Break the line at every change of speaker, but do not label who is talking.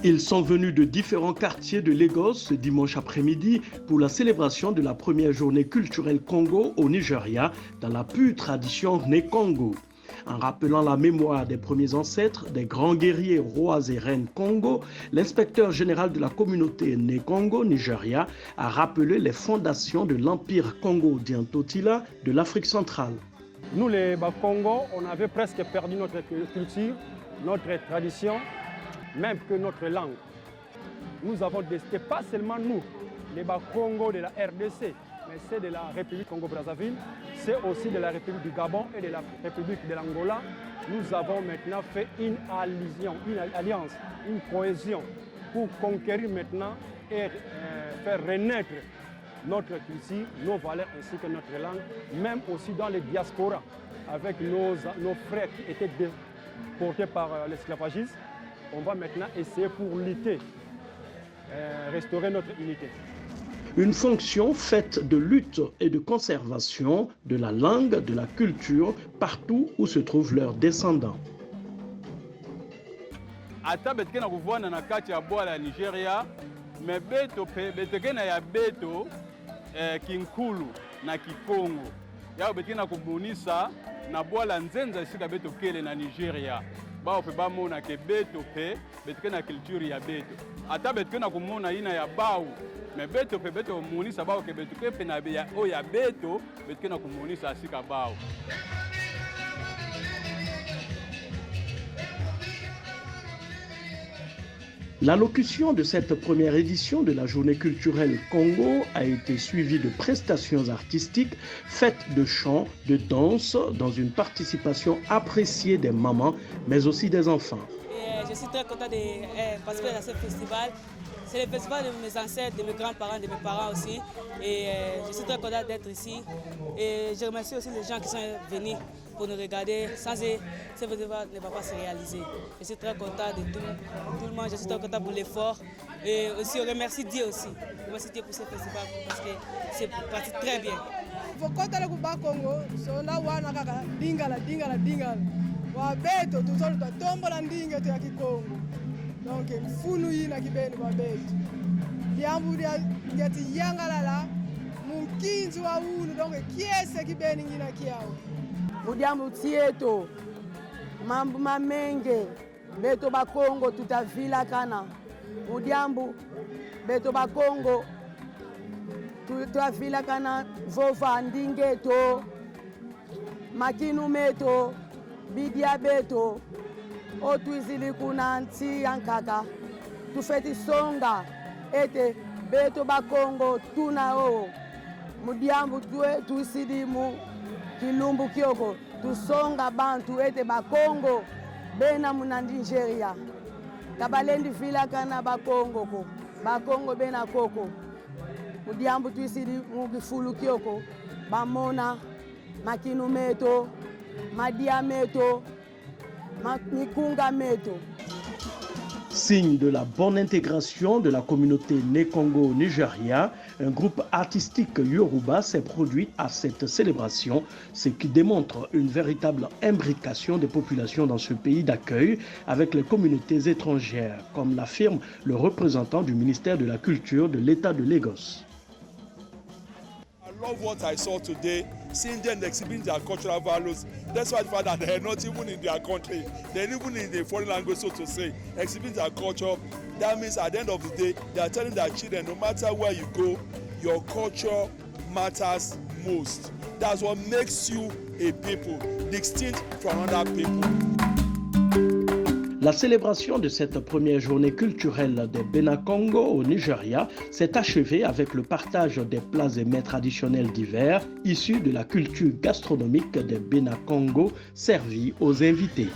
Ils sont venus de différents quartiers de Lagos ce dimanche après-midi pour la célébration de la première journée culturelle Congo au Nigeria dans la pure tradition Né Congo. En rappelant la mémoire des premiers ancêtres, des grands guerriers, rois et reines Congo, l'inspecteur général de la communauté Né Congo, Nigeria, a rappelé les fondations de l'empire Congo-Diantotila de l'Afrique centrale.
Nous, les Congo, on avait presque perdu notre culture, notre tradition, même que notre langue. Nous avons décidé, pas seulement nous, les Congo de la RDC, mais c'est de la République Congo-Brazzaville, c'est aussi de la République du Gabon et de la République de l'Angola. Nous avons maintenant fait une alliance, une cohésion pour conquérir maintenant et faire renaître notre culture, nos valeurs ainsi que notre langue, même aussi dans les diasporas, avec nos frères qui étaient déportés par l'esclavagisme. On va maintenant essayer pour lutter, restaurer notre unité.
Une fonction faite de lutte et de conservation de la langue, de la culture, partout où se trouvent leurs descendants.
Ata betekena kuvwana na kati ya bwala ya Nigeria, me beto betekena ya beto kinkulu na kikongo. Yao betekena kubunisa na bwala nzenza isika beto kele na Nigeria. Bao pe bamona ke beto pe betekena culture ya beto. Ata betekena kumona ina ya bau. Mais beto pe beto munisa bao ke beto ke pe na ya o ya beto betekena kumunisa asika bao.
L'allocution de cette première édition de la Journée culturelle Congo a été suivie de prestations artistiques faites de chants, de danse, dans une participation appréciée des mamans, mais aussi des enfants.
Je suis très content de participer à ce festival. C'est le festival de mes ancêtres, de mes grands-parents, de mes parents aussi. Et je suis très content d'être ici. Et je remercie aussi les gens qui sont venus pour nous regarder. Sans eux, ce festival ne va pas se réaliser. Je suis très content de tout le monde. Je suis très content pour l'effort. Et aussi, on remercie Dieu aussi. Je remercie Dieu pour ce festival parce que c'est parti très bien.
Donc mfunu yina kibeni babetu diambu diati yangalala munkinzi wa unu donc kiese kibeni ngina kiao
mudiambu tieto mambu mamenge beto bakongo tutavila kana mudiambu beto bakongo tutavila kana vova ndingeto makinu meto bidia beto otuizili kuna nti yankaka tufeti songa ete beto bakongo tuna o mudiambu tuisidi mu kilumbu kioko tusonga bantu ete bakongo bena muna Nigeria kabalendi vila kana bakongo ko bakongo bena koko mudiambu tuisidi mu kifulu kioko bamona makinu meto madia meto
Signe de la bonne intégration de la communauté Né Congo au Nigeria, un groupe artistique Yoruba s'est produit à cette célébration, ce qui démontre une véritable imbrication des populations dans ce pays d'accueil avec les communautés étrangères, comme l'affirme le représentant du ministère de la Culture de l'État de Lagos.
I love what I saw today, seeing them exhibiting their cultural values. That's why the fact that they're not even in their country, they're even in the foreign language, so to say, exhibiting their culture. That means at the end of the day, they are telling their children, no matter where you go, your culture matters most. That's what makes you a people, distinct from other people.
La célébration de cette première journée culturelle de Bena Congo au Nigeria s'est achevée avec le partage des plats et mets traditionnels divers issus de la culture gastronomique de Bena Congo servis aux invités.